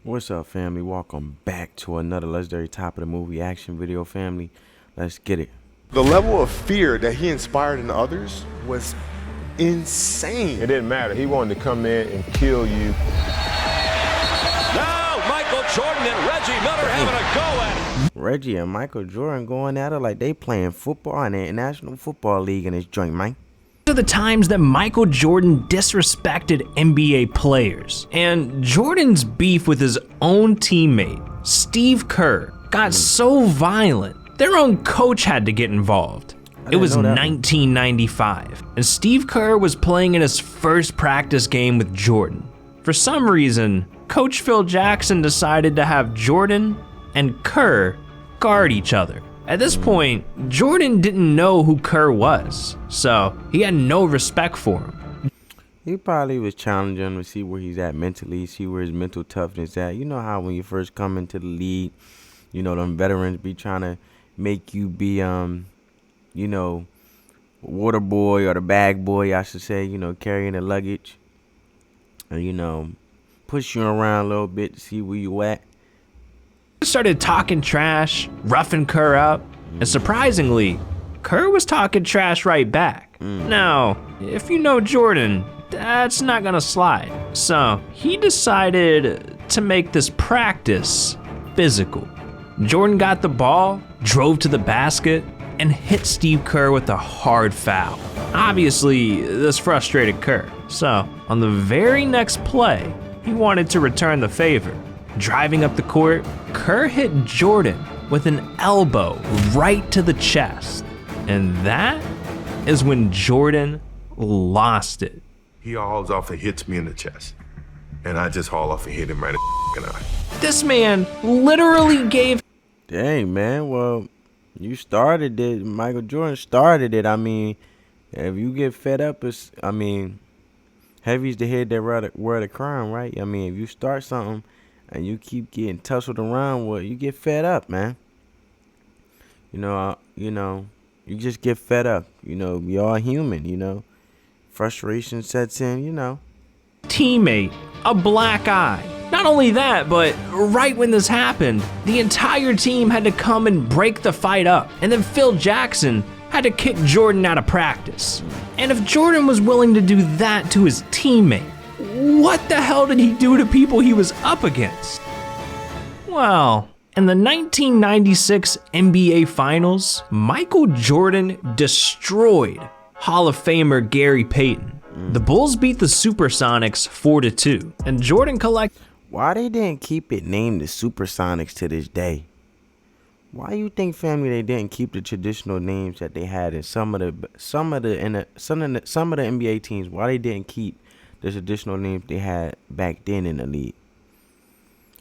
What's up, family? Welcome back to another legendary top of the movie action video, family. Let's get it. The level of fear that he inspired in others was insane. It didn't matter. He wanted to come in and kill you. Now Michael Jordan and Reggie Miller having a go at it. Reggie and Michael Jordan going at it like they playing football in the International Football League in this joint, man. These are the times that Michael Jordan disrespected NBA players. And Jordan's beef with his own teammate, Steve Kerr, got so violent, their own coach had to get involved. It was 1995, and Steve Kerr was playing in his first practice game with Jordan. For some reason, Coach Phil Jackson decided to have Jordan and Kerr guard each other. At this point, Jordan didn't know who Kerr was, so he had no respect for him. He probably was challenging him to see where he's at mentally, see where his mental toughness at. You know how when you first come into the league, you know, them veterans be trying to make you be, you know, water boy or the bag boy, I should say, you know, carrying the luggage. And, you know, push you around a little bit to see where you at. Started talking trash, roughing Kerr up, and surprisingly, Kerr was talking trash right back. Now, if you know Jordan, that's not gonna slide. So he decided to make this practice physical. Jordan got the ball, drove to the basket, and hit Steve Kerr with a hard foul. Obviously, this frustrated Kerr. So on the very next play, he wanted to return the favor. Driving up the court, Kerr hit Jordan with an elbow right to the chest. And that is when Jordan lost it. He hauls off and hits me in the chest. And I just haul off and hit him right in the eye. This man literally gave... Dang, man. Well, you started it. Michael Jordan started it. I mean, if you get fed up, heavy's the head that wear the crown, right? I mean, if you start something and you keep getting tussled around with, you get fed up, man. You know, you just get fed up. You know, we all human, you know. Frustration sets in, you know. Teammate a black eye. Not only that, but right when this happened, the entire team had to come and break the fight up. And then Phil Jackson had to kick Jordan out of practice. And if Jordan was willing to do that to his teammate, what the hell did he do to people he was up against? Well, in the 1996 NBA Finals, Michael Jordan destroyed Hall of Famer Gary Payton. The Bulls beat the Supersonics 4-2, and Jordan collected... Why they didn't keep it named the Supersonics to this day? Why you think, family, they didn't keep the traditional names that they had in some of the NBA teams? Why they didn't keep the traditional names they had back then in the league?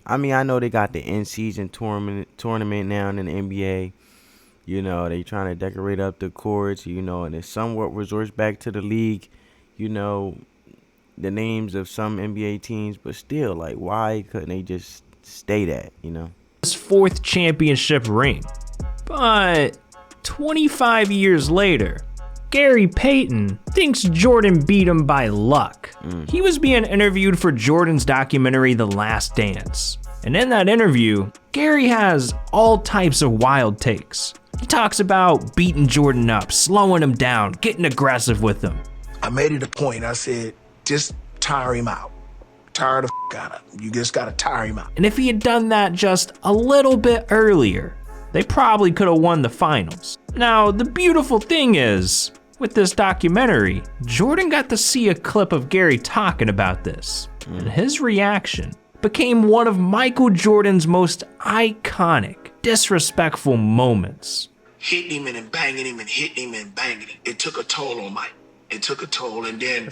I mean, I know they got the in-season tournament now in the NBA. You know, they trying to decorate up the courts, you know, and it somewhat resorts back to the league, you know, the names of some NBA teams. But still, like, why couldn't they just stay that, you know? His fourth championship ring. But 25 years later, Gary Payton thinks Jordan beat him by luck. He was being interviewed for Jordan's documentary, The Last Dance. And in that interview, Gary has all types of wild takes. He talks about beating Jordan up, slowing him down, getting aggressive with him. I made it a point. I said, just tire him out. Tire the out of him. You just gotta tire him out. And if he had done that just a little bit earlier, they probably could have won the finals. Now, the beautiful thing is, with this documentary, Jordan got to see a clip of Gary talking about this. And his reaction became one of Michael Jordan's most iconic, disrespectful moments. Hitting him and banging him and hitting him and banging him. It took a toll on Mike. It took a toll, and then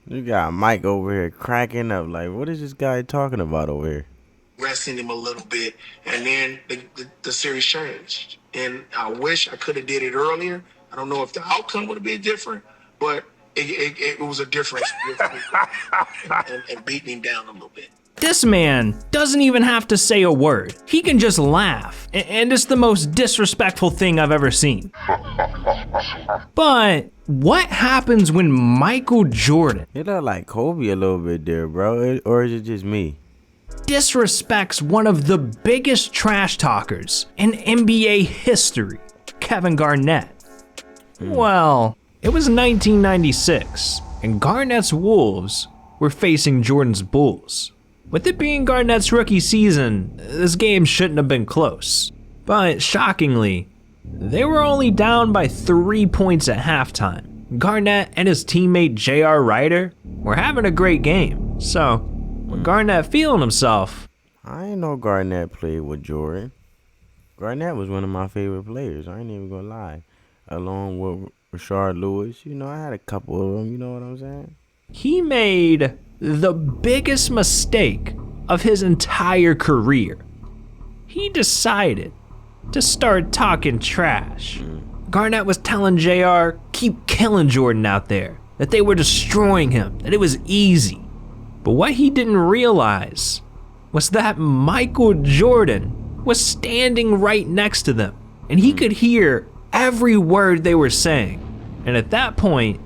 You got Mike over here cracking up. Like, what is this guy talking about over here? resting him a little bit, and then the series changed. And I wish I could have did it earlier. I don't know if the outcome would have been different, but it was a difference and beating him down a little bit. This man doesn't even have to say a word. He can just laugh, and it's the most disrespectful thing I've ever seen. But what happens when Michael Jordan It look like Kobe a little bit there, bro. Or is it just me? disrespects one of the biggest trash talkers in NBA history, Kevin Garnett? Well, it was 1996, and Garnett's Wolves were facing Jordan's Bulls. With it being Garnett's rookie season, this game shouldn't have been close. But shockingly, they were only down by 3 points at halftime. Garnett and his teammate J.R. Ryder were having a great game. So, with Garnett feeling himself, I ain't know Garnett played with Jordan. Garnett was one of my favorite players. I ain't even gonna lie. Along with Rashard Lewis, you know, I had a couple of them. You know what I'm saying? he made the biggest mistake of his entire career. He decided to start talking trash. Garnett was telling JR, keep killing Jordan out there, that they were destroying him, that it was easy. But what he didn't realize was that Michael Jordan was standing right next to them, and he could hear every word they were saying. And at that point,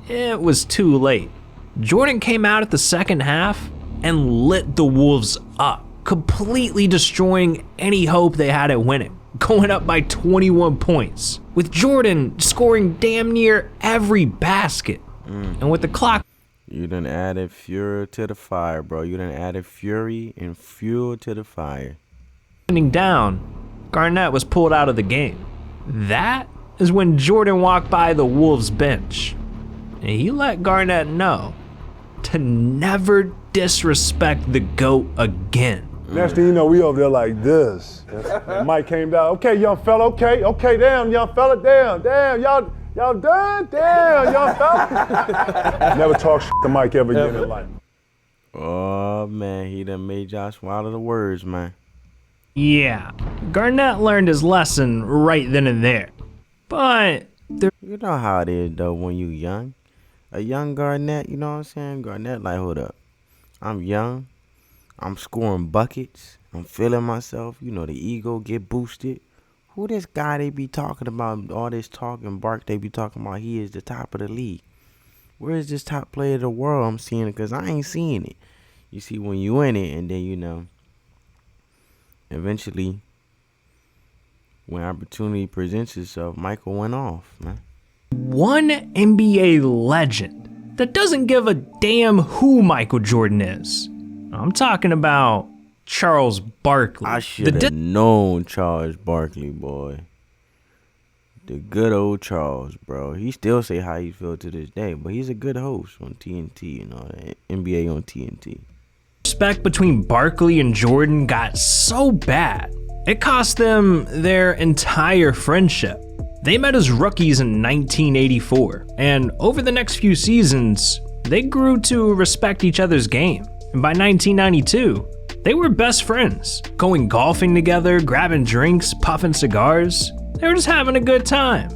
it was too late. Jordan came out at the second half and lit the Wolves up, completely destroying any hope they had at winning, going up by 21 points, with Jordan scoring damn near every basket. And with the clock, You done added fuel to the fire, bro. You done added fury and fuel to the fire. winding down, Garnett was pulled out of the game. That is when Jordan walked by the Wolves bench, and he let Garnett know to never disrespect the GOAT again. Next thing you know, we over there like this. And Mike came down. Okay, young fella. Okay, damn, young fella. Damn, y'all done? Damn, young fella. Never talk shit to Mike ever again in life. Oh, man, he done made y'all swallow the words, man. Yeah, Garnett learned his lesson right then and there. But there You know how it is, though, when you young. A young Garnett, you know what I'm saying? Garnett like, hold up. I'm young. I'm scoring buckets. I'm feeling myself. You know, the ego get boosted. Who this guy they be talking about, all this talk and bark they be talking about, he is the top of the league. Where is this top player of the world? I'm seeing it because I ain't seeing it. You see, when you in it, and then, you know, eventually, when opportunity presents itself, Michael went off, man. one NBA legend that doesn't give a damn who Michael Jordan is. I'm talking about Charles Barkley. I should have known Charles Barkley, boy. The good old Charles, bro. He still say how he feel to this day, but he's a good host on TNT and all that. NBA on TNT. Respect between Barkley and Jordan got so bad, it cost them their entire friendship. They met as rookies in 1984, and over the next few seasons, they grew to respect each other's game. And by 1992, they were best friends, going golfing together, grabbing drinks, puffing cigars. They were just having a good time.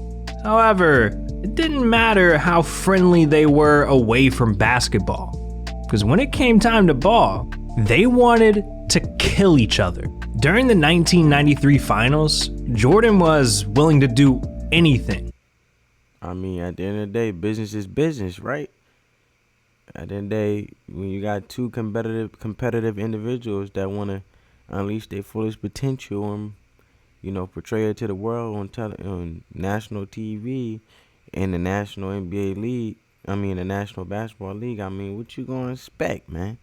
However, it didn't matter how friendly they were away from basketball, because when it came time to ball, they wanted to kill each other. During the 1993 finals, Jordan was willing to do anything. I mean, at the end of the day, business is business, right? At the end of the day, when you got two competitive individuals that want to unleash their fullest potential and, you know, portray it to the world on national TV and the National NBA League, the National Basketball League, what you gonna expect, man?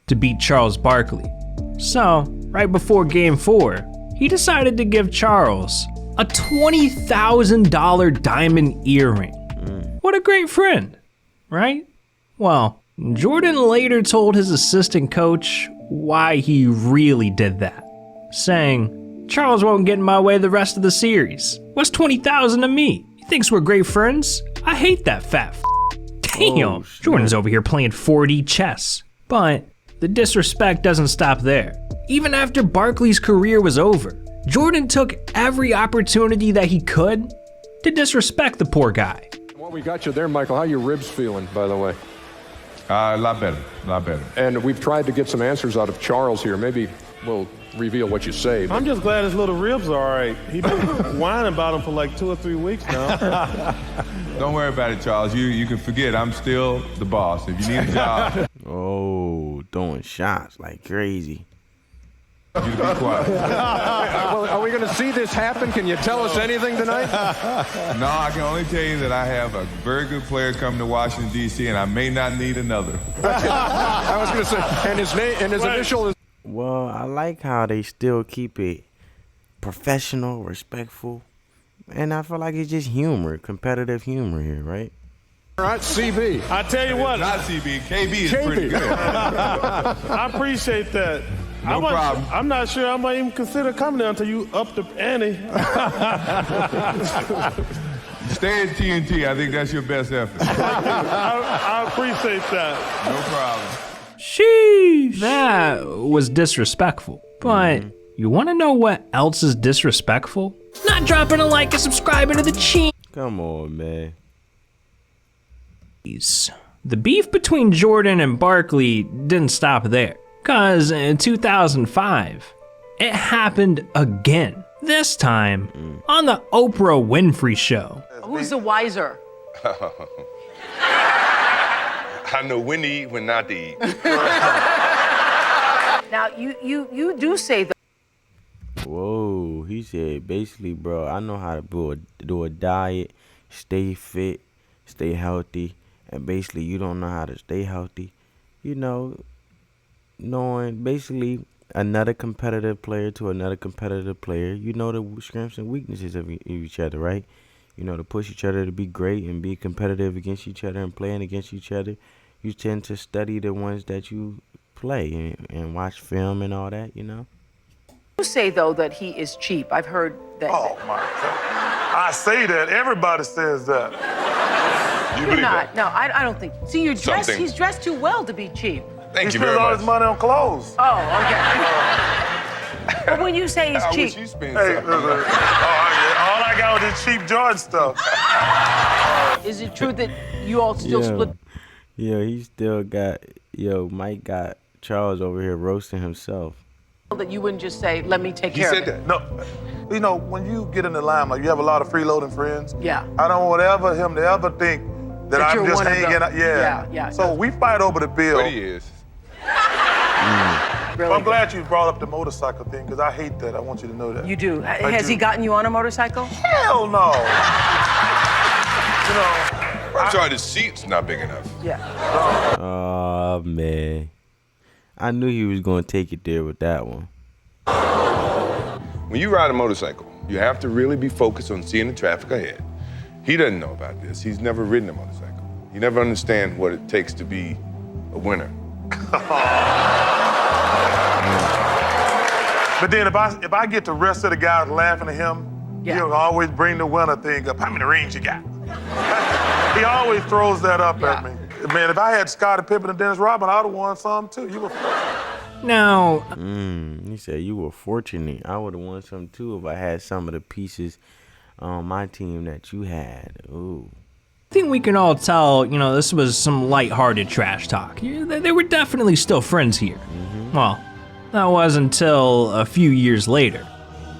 To beat Charles Barkley. So, right before Game 4, he decided to give Charles a $20,000 diamond earring. What a great friend, right? Well, Jordan later told his assistant coach why he really did that, saying, Charles won't get in my way the rest of the series. What's $20,000 to me? He thinks we're great friends? I hate that fat f***. Damn, Oh, Jordan's over here playing 4D chess. But the disrespect doesn't stop there. Even after Barkley's career was over, Jordan took every opportunity that he could to disrespect the poor guy. While we got you there, Michael, how your ribs feeling, by the way? A lot better, a lot better. And we've tried to get some answers out of Charles here. Maybe we'll reveal what you say. I'm just glad his little ribs are all right. He's been whining about them for like 2 or 3 weeks now. Don't worry about it, Charles. You can forget I'm still the boss. If you need a job. Oh, throwing shots like crazy. You be quiet. Well, are we going to see this happen? Can you tell us anything tonight? No, I can only tell you that I have a very good player coming to Washington, D.C., and I may not need another. I was going to say, and his name and his initial is. Well, I like how they still keep it professional, respectful, and I feel like it's just humor, competitive humor here, right? All right, CB. I tell you what. Not CB. KB is pretty good. I appreciate that. No problem. I'm not sure I might even consider coming there until you up the ante. Stay at TNT. I think that's your best effort. I appreciate that. No problem. Sheesh. That was disrespectful. But you want to know what else is disrespectful? Not dropping a like and subscribing to the channel. Come on, man. The beef between Jordan and Barkley didn't stop there. Cause in 2005, it happened again. This time on the Oprah Winfrey Show. Who's the wiser? I know when to eat, when not to eat. Now you do say that. Whoa, he said basically, bro, I know how to do a diet, stay fit, stay healthy, and basically you don't know how to stay healthy. You know, knowing basically another competitive player to another competitive player, you know the strengths and weaknesses of each other, right? You know, to push each other to be great and be competitive against each other and playing against each other, you tend to study the ones that you play and watch film and all that, you know? You say, though, that he is cheap. I've heard that. Oh, my God. I say that. Everybody says that. You You're believe not. that? No, I don't think. See, you're dressed. Something. He's dressed too well to be cheap. Thank He you very spends all much. his money on clothes. Oh, okay. But when you say he's I cheap, wish you spend Hey, something. all I got was this cheap Jordan stuff. is it true that you all still split? Yeah, he still got, Mike got Charles over here roasting himself. That you wouldn't just say, "Let me take He care of said it." that. No, you know, when you get in the limelight, you have a lot of freeloading friends. Yeah. I don't want him to ever think that That I'm you're just one of hanging them. out. Yeah. Yeah. So we fight over the bill. But he is. Really Well, I'm good. glad you brought up the motorcycle thing because I hate that. I want you to know that. You do. I Has do. he gotten you on a motorcycle? Hell no. You know, I'm sorry, the seat's not big enough. Yeah. Oh, man. I knew he was going to take it there with that one. When you ride a motorcycle, you have to really be focused on seeing the traffic ahead. He doesn't know about this. He's never ridden a motorcycle. He never understands what it takes to be a winner. But then if I get the rest of the guys laughing at him, Yeah. he'll always bring the winner thing up. How many rings you got? He always throws that up at me. Man, if I had Scottie Pippen and Dennis Rodman, I'd have won some too. You were. Now, He said you were fortunate. I would have won some too if I had some of the pieces on my team that you had. Ooh. I think we can all tell, this was some lighthearted trash talk. They were definitely still friends here. Well, that was until a few years later,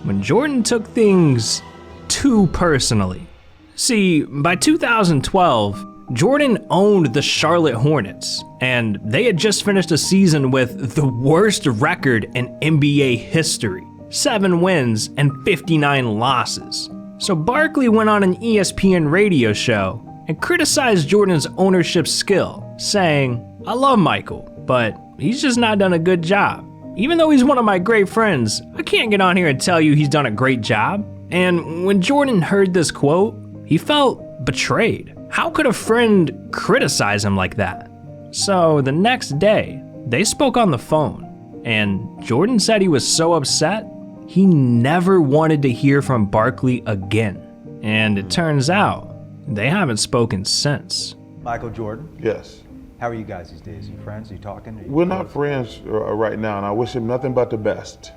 when Jordan took things too personally. See, by 2012, Jordan owned the Charlotte Hornets, and they had just finished a season with the worst record in NBA history, 7 wins and 59 losses. So Barkley went on an ESPN radio show and criticized Jordan's ownership skill, saying, "I love Michael, but he's just not done a good job. Even though he's one of my great friends, I can't get on here and tell you he's done a great job." And when Jordan heard this quote, he felt betrayed. How could a friend criticize him like that? So the next day, they spoke on the phone, and Jordan said he was so upset, he never wanted to hear from Barkley again. And it turns out, they haven't spoken since. Michael Jordan, Yes. how are you guys these days? You friends? Are you talking? Are you We're not close? friends right now, and I wish him nothing but the best.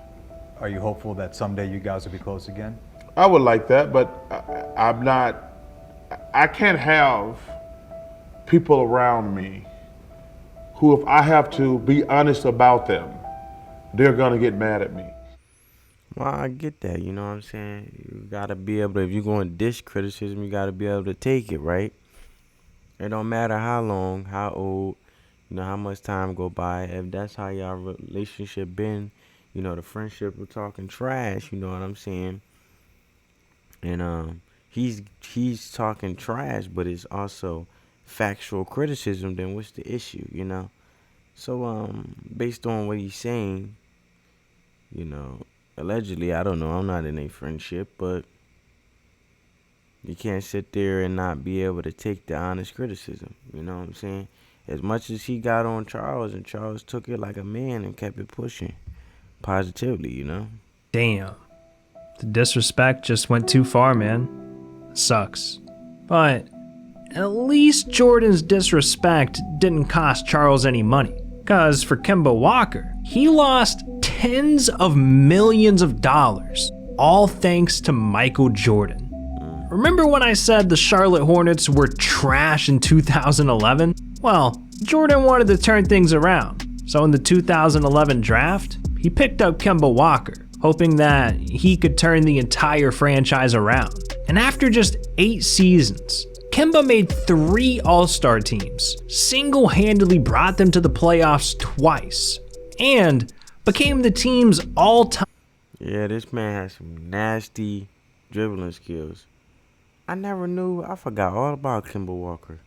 Are you hopeful that someday you guys will be close again? I would like that, but I'm not. I can't have people around me who, if I have to be honest about them, they're gonna get mad at me. Well, I get that, you know what I'm saying? You gotta be able to, if you're going to dish criticism, you gotta be able to take it, right? It don't matter how long, how old, you know, how much time go by. If that's how y'all relationship been, you know, the friendship of talking trash, you know what I'm saying? And he's talking trash, but it's also factual criticism, then what's the issue, you know? So based on what he's saying, you know, allegedly, I don't know, I'm not in a friendship, but you can't sit there and not be able to take the honest criticism, you know what I'm saying? As much as he got on Charles, and Charles took it like a man and kept it pushing positively, you know? Damn. The disrespect just went too far, man. Sucks. But at least Jordan's disrespect didn't cost Charles any money. Because for Kemba Walker, he lost tens of millions of dollars, all thanks to Michael Jordan. Remember when I said the Charlotte Hornets were trash in 2011? Well, Jordan wanted to turn things around. So in the 2011 draft, he picked up Kemba Walker, hoping that he could turn the entire franchise around. And after just 8 seasons, Kemba made 3 All-Star teams, single-handedly brought them to the playoffs twice, and became the team's all-time. Yeah, this man has some nasty dribbling skills. I never knew, I forgot all about Kemba Walker.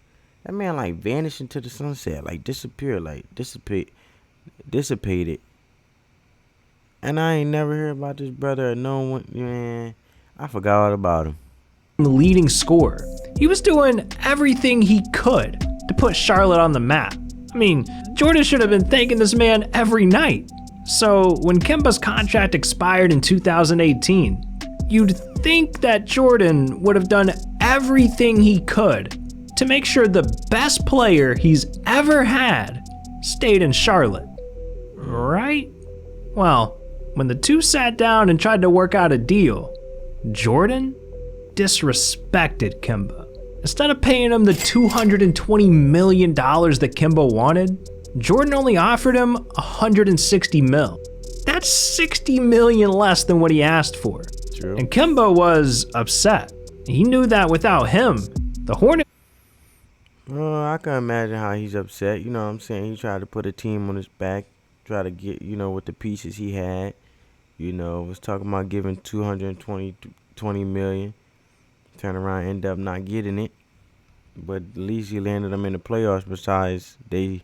That man like vanished into the sunset, like disappeared, like dissipated. And I ain't never heard about this brother or no one, man. I forgot all about him. Leading scorer. He was doing everything he could to put Charlotte on the map. I mean, Jordan should have been thanking this man every night. So when Kemba's contract expired in 2018, you'd think that Jordan would have done everything he could to make sure the best player he's ever had stayed in Charlotte. Right? Well, when the two sat down and tried to work out a deal, Jordan disrespected Kemba. Instead of paying him the $220 million that Kemba wanted, Jordan only offered him $160 million. That's $60 million less than what he asked for. True. And Kemba was upset. He knew that without him, the Hornets. Well, I can imagine how he's upset. You know what I'm saying? He tried to put a team on his back, try to get, you know, with the pieces he had. You know, was talking about giving $220 million. Turn around, end up not getting it. But at least he landed them in the playoffs besides they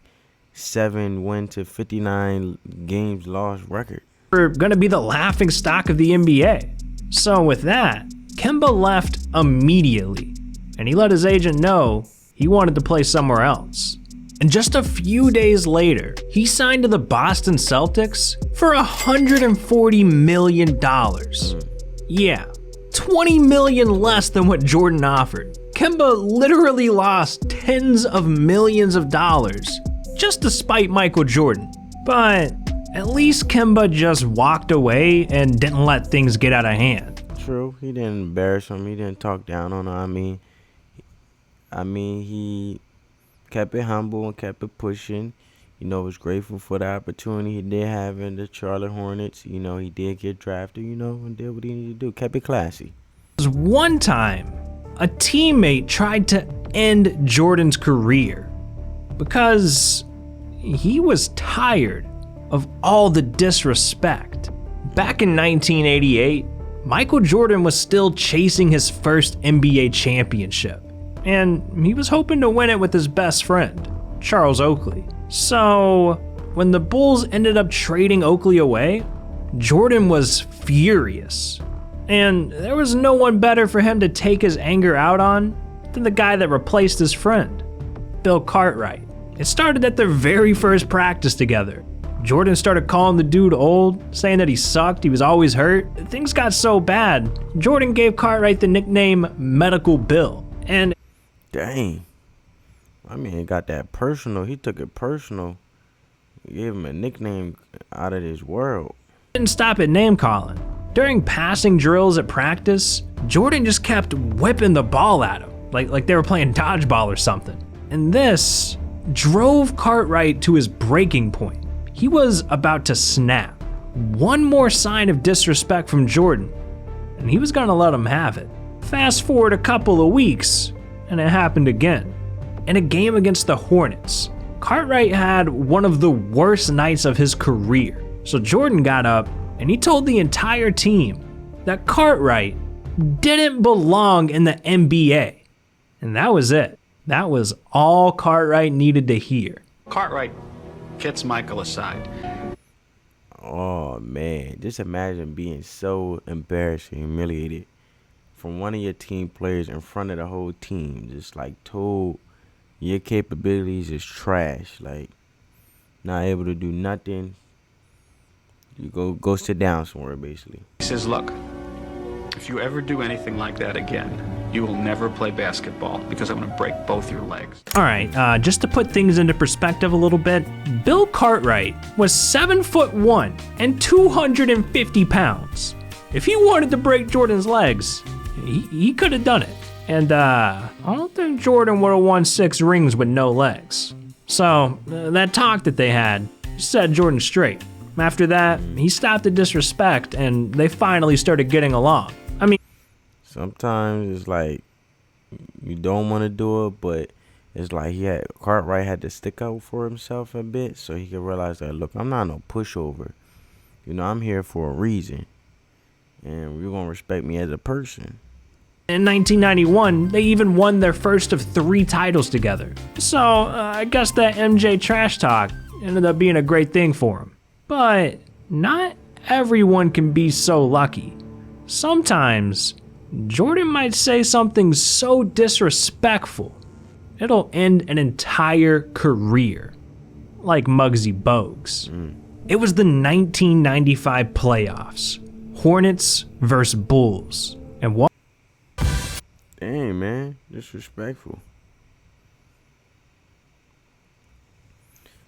7 to 59 games lost record. Were going to be the laughing stock of the NBA. So with that, Kemba left immediately. And he let his agent know he wanted to play somewhere else. And just a few days later, he signed to the Boston Celtics for $140 million. Yeah, $20 million less than what Jordan offered. Kemba literally lost tens of millions of dollars just to spite Michael Jordan. But at least Kemba just walked away and didn't let things get out of hand. True, he didn't embarrass him. He didn't talk down on him. I mean, he kept it humble and kept it pushing. You know, was grateful for the opportunity he did have in the Charlotte Hornets. You know, he did get drafted, you know, and did what he needed to do. Kept it classy. One time, a teammate tried to end Jordan's career because he was tired of all the disrespect. Back in 1988, Michael Jordan was still chasing his first NBA championship, and he was hoping to win it with his best friend, Charles Oakley. So when the Bulls ended up trading Oakley away, Jordan was furious. And there was no one better for him to take his anger out on than the guy that replaced his friend, Bill Cartwright. It started at their very first practice together. Jordan started calling the dude old, saying that he sucked, he was always hurt. Things got so bad, Jordan gave Cartwright the nickname Medical Bill. And dang. I mean, he got that personal. He took it personal. He gave him a nickname out of this world. Didn't stop at name calling. During passing drills at practice, Jordan just kept whipping the ball at him, like they were playing dodgeball or something. And this drove Cartwright to his breaking point. He was about to snap. One more sign of disrespect from Jordan, and he was gonna let him have it. Fast forward a couple of weeks, and it happened again. In a game against the Hornets, Cartwright had one of the worst nights of his career. So Jordan got up and he told the entire team that Cartwright didn't belong in the NBA. And that was it. That was all Cartwright needed to hear. Cartwright gets Michael aside. Oh man, just imagine being so embarrassed and humiliated from one of your team players in front of the whole team, just like told your capabilities is trash, like not able to do nothing. You go sit down somewhere, basically. He says, look, if you ever do anything like that again, you will never play basketball because I'm going to break both your legs. All right, just to put things into perspective a little bit, Bill Cartwright was 7'1" and 250 pounds. If he wanted to break Jordan's legs, he could have done it. And I don't think Jordan would have won 6 rings with no legs. So that talk that they had set Jordan straight. After that, he stopped the disrespect and they finally started getting along. I mean, sometimes it's like you don't want to do it, but it's like Cartwright had to stick up for himself a bit so he could realize that, look, I'm not no pushover. You know, I'm here for a reason, and you're gonna respect me as a person. In 1991, they even won their first of 3 titles together. So I guess that MJ trash talk ended up being a great thing for him. But not everyone can be so lucky. Sometimes Jordan might say something so disrespectful, it'll end an entire career, like Mugsy Bogues. It was the 1995 playoffs, Hornets versus Bulls, and what? Dang, man, disrespectful.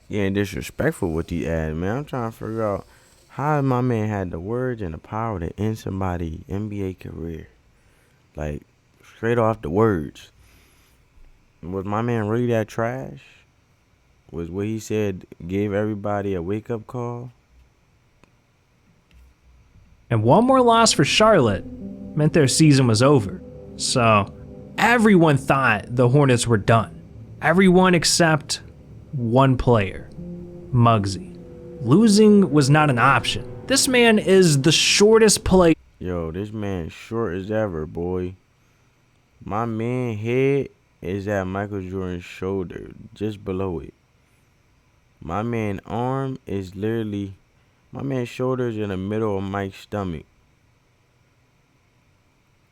Yeah, disrespectful with the ad, man. I'm trying to figure out how my man had the words and the power to end somebody's NBA career. Like, straight off the words. Was my man really that trash? Was what he said gave everybody a wake-up call? And one more loss for Charlotte meant their season was over. So everyone thought the Hornets were done. Everyone except one player, Mugsy. Losing was not an option. This man is the shortest player. Yo, this man short as ever, boy. My man head is at Michael Jordan's shoulder, just below it. My man arm is literally, my man's shoulders in the middle of Mike's stomach.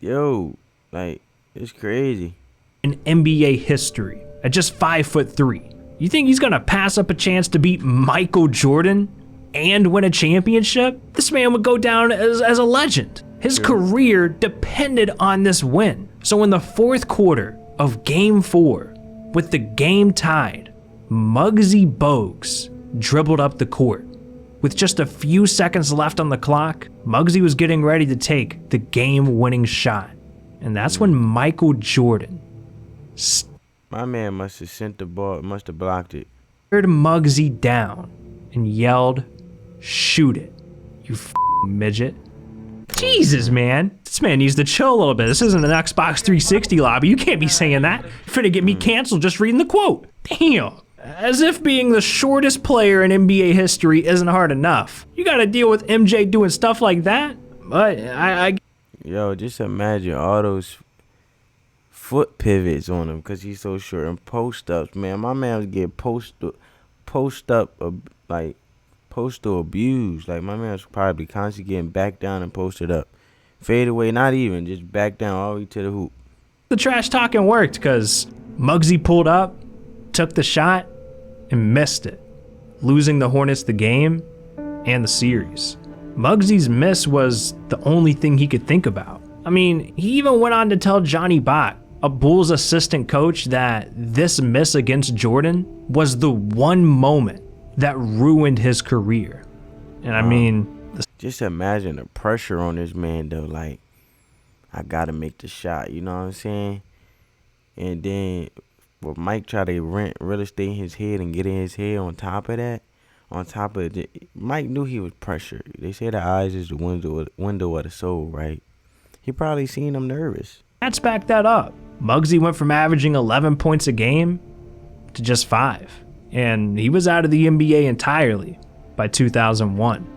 Yo, like, it's crazy. In NBA history, at just 5'3". You think he's gonna pass up a chance to beat Michael Jordan and win a championship? This man would go down as a legend. His career depended on this win. So in the 4th quarter of Game 4, with the game tied, Mugsy Bogues dribbled up the court. With just a few seconds left on the clock, Mugsy was getting ready to take the game-winning shot. And that's when Michael Jordan my man must have sent the ball, must have blocked it. Stared Mugsy down and yelled, "Shoot it, you midget." Jesus, man. This man needs to chill a little bit. This isn't an Xbox 360 lobby. You can't be saying that. You're finna get me canceled just reading the quote. Damn. As if being the shortest player in NBA history isn't hard enough. You gotta deal with MJ doing stuff like that? But Yo, just imagine all those foot pivots on him because he's so short, and post-ups, man. My man was getting postal abuse. Like, my man was probably constantly getting back down and posted up. Fade away, not even, just back down all the way to the hoop. The trash talking worked because Mugsy pulled up, took the shot, and missed it, losing the Hornets the game and the series. Mugsy's miss was the only thing he could think about. I mean, he even went on to tell Johnny Bach, a Bulls assistant coach, that this miss against Jordan was the one moment that ruined his career. And I mean, just imagine the pressure on this man though. Like, I gotta make the shot, you know what I'm saying? And then But Mike tried to rent real estate in his head and get in his head on top of that. Mike knew he was pressured. They say the eyes is the window of the soul, right? He probably seen him nervous. Stats back that up. Mugsy went from averaging 11 points a game to just 5. And he was out of the NBA entirely by 2001.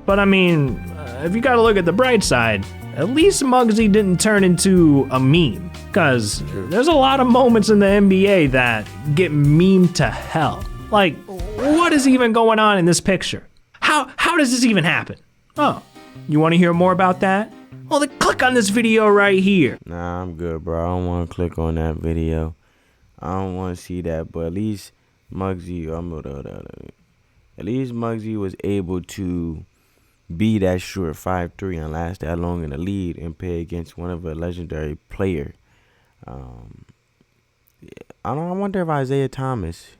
But I mean, if you gotta look at the bright side, at least Mugsy didn't turn into a meme. Because there's a lot of moments in the NBA that get memed to hell. Like, what is even going on in this picture? How does this even happen? Oh, you want to hear more about that? Well, then click on this video right here. Nah, I'm good, bro. I don't want to click on that video. I don't want to see that. But at least Mugsy was able to be that short 5'3" and last that long in the lead and play against one of a legendary player. I wonder if Isaiah Thomas,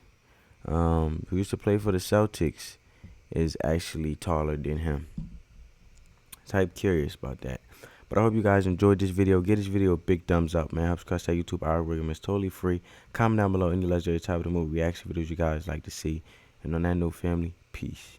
who used to play for the Celtics, is actually taller than him. Type curious about that. But I hope you guys enjoyed this video. Give this video a big thumbs up, man. Helps crush that YouTube algorithm. It's totally free. Comment down below any legendary type of the movie reaction videos you guys like to see. And on that note, family, peace.